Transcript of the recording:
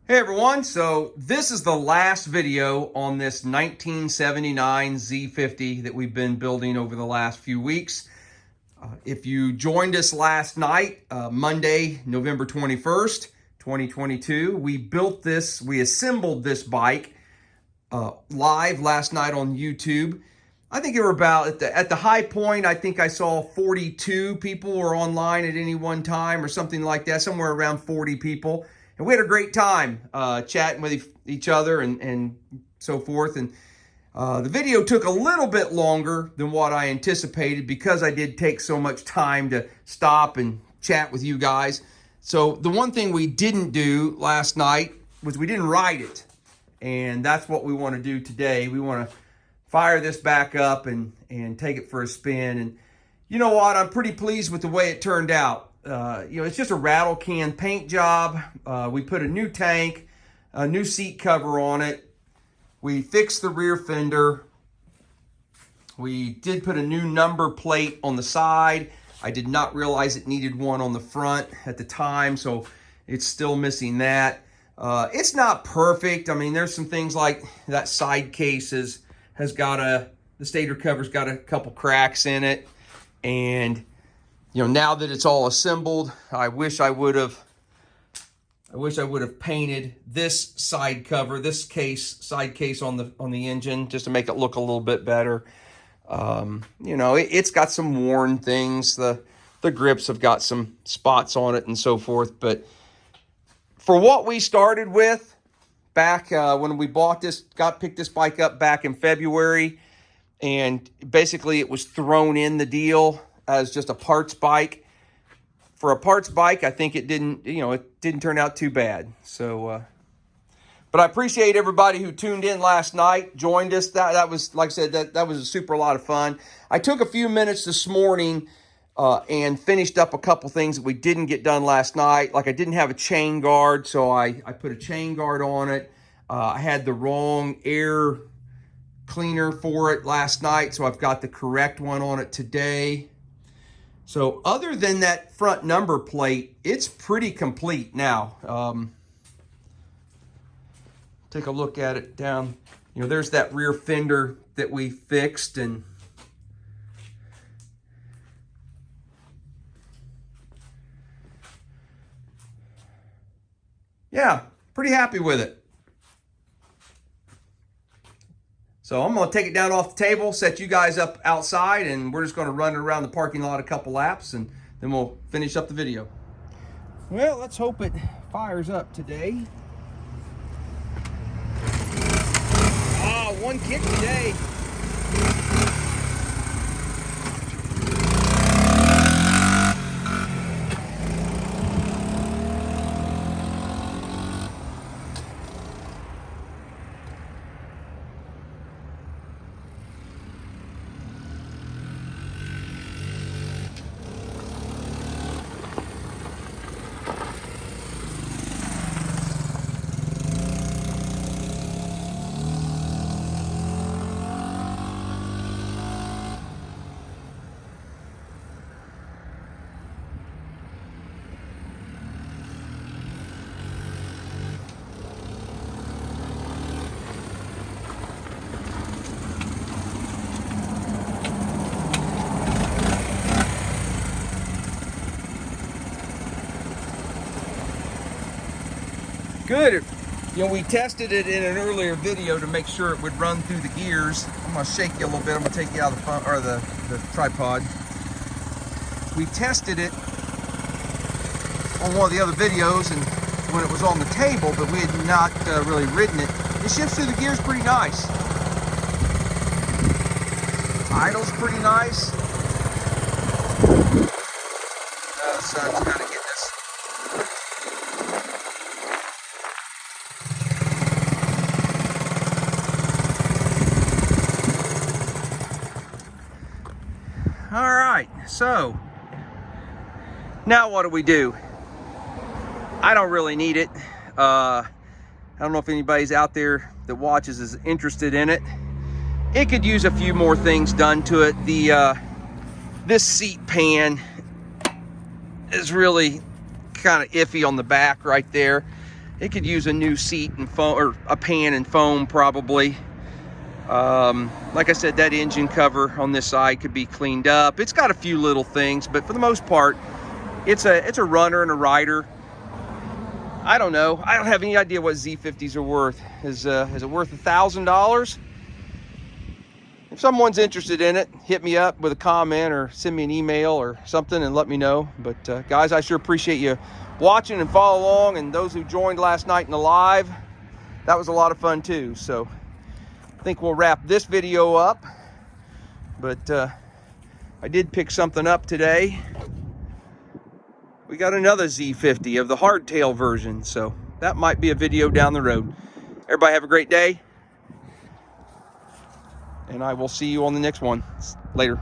Hey everyone, so this is the last video on this 1979 Z50 that we've been building over the last few weeks. If you joined us last night, Monday, November 21st, 2022, we assembled this bike live last night on YouTube. I think it were about, at the high point, I think I saw 42 people were online at any one time or something like that, somewhere around 40 people. And we had a great time chatting with each other and so forth. And the video took a little bit longer than what I anticipated because I did take so much time to stop and chat with you guys. So the one thing we didn't do last night was we didn't ride it. And that's what we want to do today. We want to fire this back up and take it for a spin. And you know what? I'm pretty pleased with the way it turned out. It's just a rattle can paint job. We put a new tank, a new seat cover on it. We fixed the rear fender. We did put a new number plate on the side. I did not realize it needed one on the front at the time, so it's still missing that. It's not perfect. I mean, there's some things like that side case has got the stator cover's got a couple cracks in it. And now that it's all assembled, I wish I would have painted this side cover, this side case on the engine, just to make it look a little bit better. It's got some worn things. The grips have got some spots on it and so forth. But for what we started with back when we picked this bike up back in February, and basically it was thrown in the deal as just a parts bike. For a parts bike, I think it didn't turn out too bad. So, but I appreciate everybody who tuned in last night, joined us. That was, like I said, that was a lot of fun. I took a few minutes this morning and finished up a couple things that we didn't get done last night. Like I didn't have a chain guard, so I put a chain guard on it. I had the wrong air cleaner for it last night, so I've got the correct one on it today. So other than that front number plate, it's pretty complete now. Take a look at it down. There's that rear fender that we fixed, and yeah, pretty happy with it. So I'm going to take it down off the table, set you guys up outside, and we're just going to run around the parking lot a couple laps, and then we'll finish up the video. Well, let's hope it fires up today. One kick today. Good. We tested it in an earlier video to make sure it would run through the gears. I'm going to shake you a little bit. I'm going to take you out of the front, or the tripod. We tested it on one of the other videos and when it was on the table, but we had not really ridden it. It shifts through the gears pretty nice. Idle's pretty nice. The sun's kind of getting us. All right, so now what do? I don't really need it. I don't know if anybody's out there that watches is interested in it. It could use a few more things done to it. This seat pan is really kind of iffy on the back right there. It could use a new seat and foam, or a pan and foam probably. Like I said, that engine cover on this side could be cleaned up. It's got a few little things, but for the most part, it's a runner and a rider. I don't know. I don't have any idea what Z50s are worth. Is it worth $1,000? If someone's interested in it, hit me up with a comment or send me an email or something and let me know. But guys, I sure appreciate you watching and follow along, and those who joined last night in the live. That was a lot of fun too. So I think we'll wrap this video up. But I did pick something up today. We got another Z50 of the hardtail version, so that might be a video down the road. Everybody have a great day, and I will see you on the next one. Later.